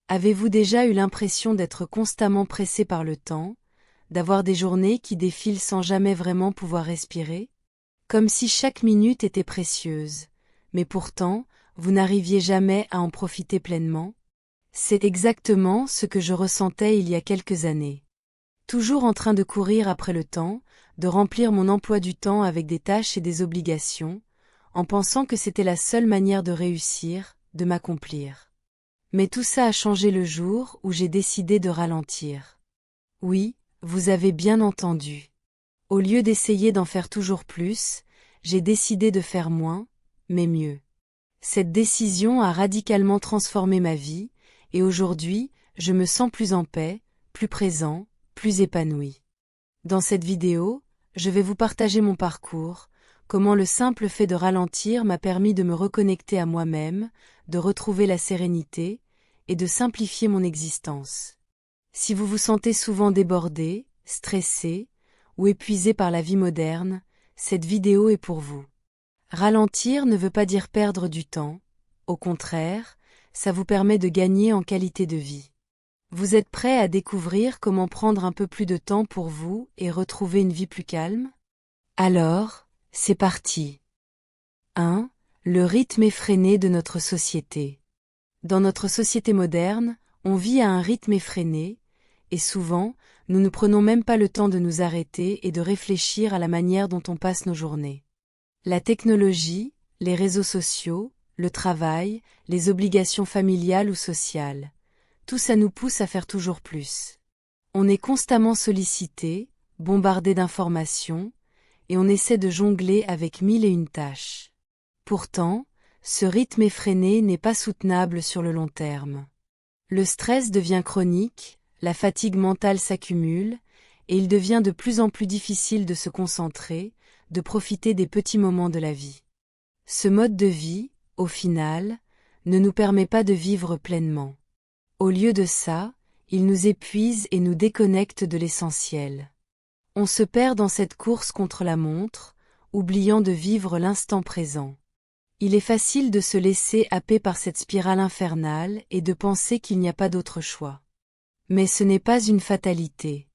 Avez-vous déjà eu l'impression d'être constamment pressé par le temps, d'avoir des journées qui défilent sans jamais vraiment pouvoir respirer? Comme si chaque minute était précieuse, mais pourtant, vous n'arriviez jamais à en profiter pleinement? C'est exactement ce que je ressentais il y a quelques années. Toujours en train de courir après le temps, de remplir mon emploi du temps avec des tâches et des obligations, en pensant que c'était la seule manière de réussir, de m'accomplir. Mais tout ça a changé le jour où j'ai décidé de ralentir. Oui, vous avez bien entendu. Au lieu d'essayer d'en faire toujours plus, j'ai décidé de faire moins, mais mieux. Cette décision a radicalement transformé ma vie, et aujourd'hui, je me sens plus en paix, plus présent, plus épanoui. Dans cette vidéo, je vais vous partager mon parcours, comment le simple fait de ralentir m'a permis de me reconnecter à moi-même, de retrouver la sérénité, et de simplifier mon existence. Si vous vous sentez souvent débordé, stressé, ou épuisé par la vie moderne, cette vidéo est pour vous. Ralentir ne veut pas dire perdre du temps, au contraire, ça vous permet de gagner en qualité de vie. Vous êtes prêt à découvrir comment prendre un peu plus de temps pour vous et retrouver une vie plus calme? Alors, c'est parti. 1. Le rythme effréné de notre société. Dans notre société moderne, on vit à un rythme effréné, et souvent, nous ne prenons même pas le temps de nous arrêter et de réfléchir à la manière dont on passe nos journées. La technologie, les réseaux sociaux, le travail, les obligations familiales ou sociales, tout ça nous pousse à faire toujours plus. On est constamment sollicité, bombardé d'informations, et on essaie de jongler avec mille et une tâches. Pourtant, ce rythme effréné n'est pas soutenable sur le long terme. Le stress devient chronique, la fatigue mentale s'accumule, et il devient de plus en plus difficile de se concentrer, de profiter des petits moments de la vie. Ce mode de vie, au final, ne nous permet pas de vivre pleinement. Au lieu de ça, il nous épuise et nous déconnecte de l'essentiel. On se perd dans cette course contre la montre, oubliant de vivre l'instant présent. Il est facile de se laisser happer par cette spirale infernale et de penser qu'il n'y a pas d'autre choix. Mais ce n'est pas une fatalité.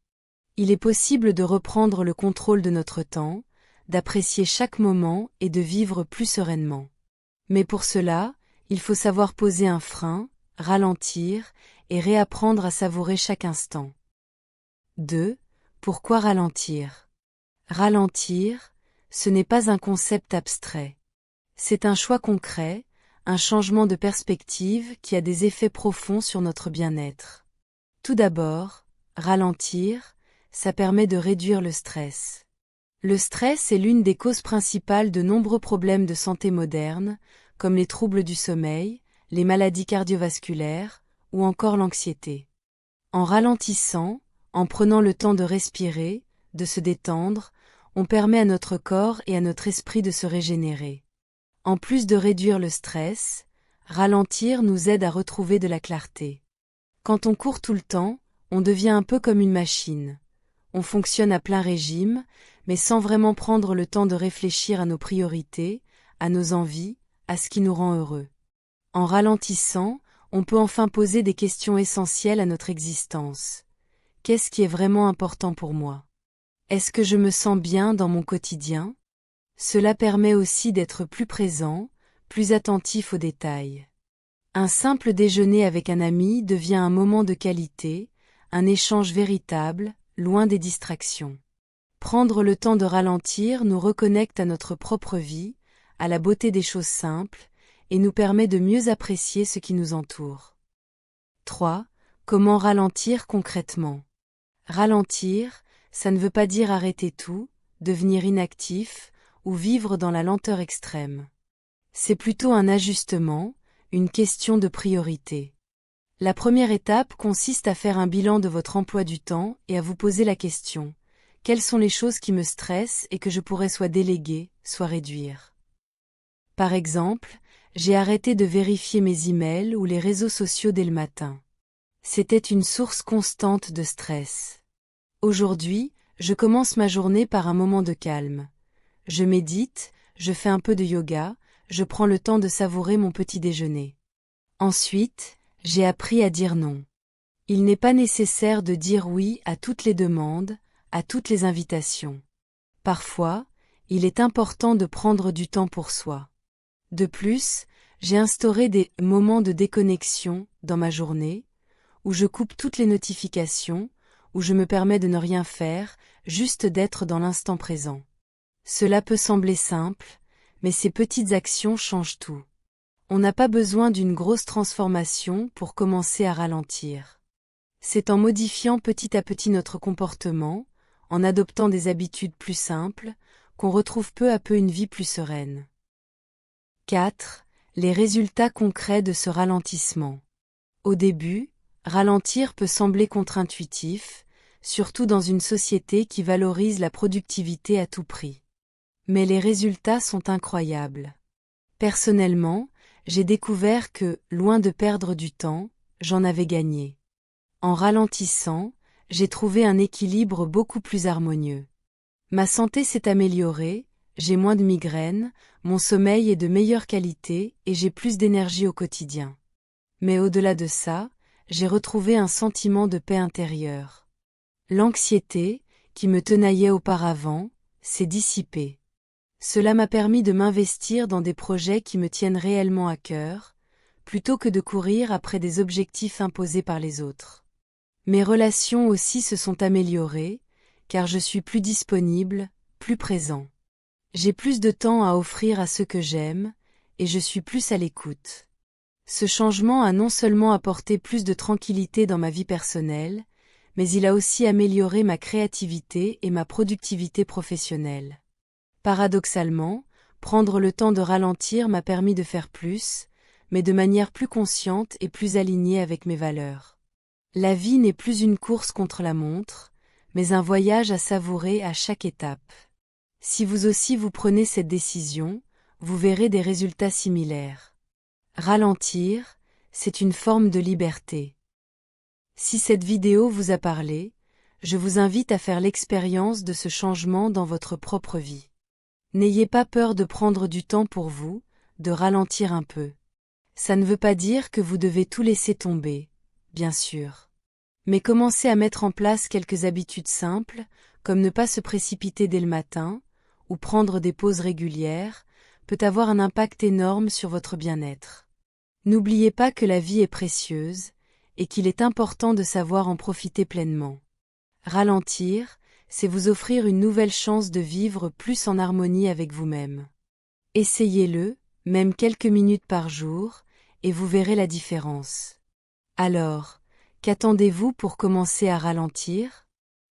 Il est possible de reprendre le contrôle de notre temps, d'apprécier chaque moment et de vivre plus sereinement. Mais pour cela, il faut savoir poser un frein, ralentir et réapprendre à savourer chaque instant. 2. Pourquoi ralentir? Ralentir, ce n'est pas un concept abstrait. C'est un choix concret, un changement de perspective qui a des effets profonds sur notre bien-être. Tout d'abord, ralentir, ça permet de réduire le stress. Le stress est l'une des causes principales de nombreux problèmes de santé modernes, comme les troubles du sommeil, les maladies cardiovasculaires, ou encore l'anxiété. En ralentissant, en prenant le temps de respirer, de se détendre, on permet à notre corps et à notre esprit de se régénérer. En plus de réduire le stress, ralentir nous aide à retrouver de la clarté. Quand on court tout le temps, on devient un peu comme une machine. On fonctionne à plein régime, mais sans vraiment prendre le temps de réfléchir à nos priorités, à nos envies, à ce qui nous rend heureux. En ralentissant, on peut enfin poser des questions essentielles à notre existence. Qu'est-ce qui est vraiment important pour moi? Est-ce que je me sens bien dans mon quotidien? Cela permet aussi d'être plus présent, plus attentif aux détails. Un simple déjeuner avec un ami devient un moment de qualité, un échange véritable, loin des distractions. Prendre le temps de ralentir nous reconnecte à notre propre vie, à la beauté des choses simples, et nous permet de mieux apprécier ce qui nous entoure. 3. Comment ralentir concrètement? Ralentir, ça ne veut pas dire arrêter tout, devenir inactif, ou vivre dans la lenteur extrême. C'est plutôt un ajustement, une question de priorité. La première étape consiste à faire un bilan de votre emploi du temps et à vous poser la question: quelles sont les choses qui me stressent et que je pourrais soit déléguer, soit réduire? Par exemple, j'ai arrêté de vérifier mes emails ou les réseaux sociaux dès le matin. C'était une source constante de stress. Aujourd'hui, je commence ma journée par un moment de calme. Je médite, je fais un peu de yoga, je prends le temps de savourer mon petit déjeuner. Ensuite, J'ai appris à dire non. Il n'est pas nécessaire de dire oui à toutes les demandes, à toutes les invitations. Parfois, il est important de prendre du temps pour soi. De plus, j'ai instauré des moments de déconnexion dans ma journée, où je coupe toutes les notifications, où je me permets de ne rien faire, juste d'être dans l'instant présent. Cela peut sembler simple, mais ces petites actions changent tout. On n'a pas besoin d'une grosse transformation pour commencer à ralentir. C'est en modifiant petit à petit notre comportement, en adoptant des habitudes plus simples, qu'on retrouve peu à peu une vie plus sereine. 4. Les résultats concrets de ce ralentissement. Au début, ralentir peut sembler contre-intuitif, surtout dans une société qui valorise la productivité à tout prix. Mais les résultats sont incroyables. Personnellement, j'ai découvert que, loin de perdre du temps, j'en avais gagné. En ralentissant, j'ai trouvé un équilibre beaucoup plus harmonieux. Ma santé s'est améliorée, j'ai moins de migraines, mon sommeil est de meilleure qualité et j'ai plus d'énergie au quotidien. Mais au-delà de ça, j'ai retrouvé un sentiment de paix intérieure. L'anxiété, qui me tenaillait auparavant, s'est dissipée. Cela m'a permis de m'investir dans des projets qui me tiennent réellement à cœur, plutôt que de courir après des objectifs imposés par les autres. Mes relations aussi se sont améliorées, car je suis plus disponible, plus présent. J'ai plus de temps à offrir à ceux que j'aime, et je suis plus à l'écoute. Ce changement a non seulement apporté plus de tranquillité dans ma vie personnelle, mais il a aussi amélioré ma créativité et ma productivité professionnelle. Paradoxalement, prendre le temps de ralentir m'a permis de faire plus, mais de manière plus consciente et plus alignée avec mes valeurs. La vie n'est plus une course contre la montre, mais un voyage à savourer à chaque étape. Si vous aussi vous prenez cette décision, vous verrez des résultats similaires. Ralentir, c'est une forme de liberté. Si cette vidéo vous a parlé, je vous invite à faire l'expérience de ce changement dans votre propre vie. N'ayez pas peur de prendre du temps pour vous, de ralentir un peu. Ça ne veut pas dire que vous devez tout laisser tomber, bien sûr. Mais commencez à mettre en place quelques habitudes simples, comme ne pas se précipiter dès le matin, ou prendre des pauses régulières, peut avoir un impact énorme sur votre bien-être. N'oubliez pas que la vie est précieuse, et qu'il est important de savoir en profiter pleinement. Ralentir, c'est vous offrir une nouvelle chance de vivre plus en harmonie avec vous-même. Essayez-le, même quelques minutes par jour, et vous verrez la différence. Alors, qu'attendez-vous pour commencer à ralentir?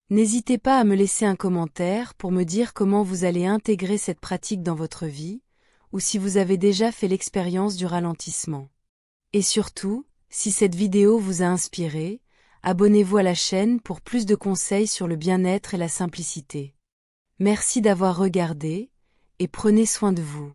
N'hésitez pas à me laisser un commentaire pour me dire comment vous allez intégrer cette pratique dans votre vie, ou si vous avez déjà fait l'expérience du ralentissement. Et surtout, si cette vidéo vous a inspiré, abonnez-vous à la chaîne pour plus de conseils sur le bien-être et la simplicité. Merci d'avoir regardé, et prenez soin de vous.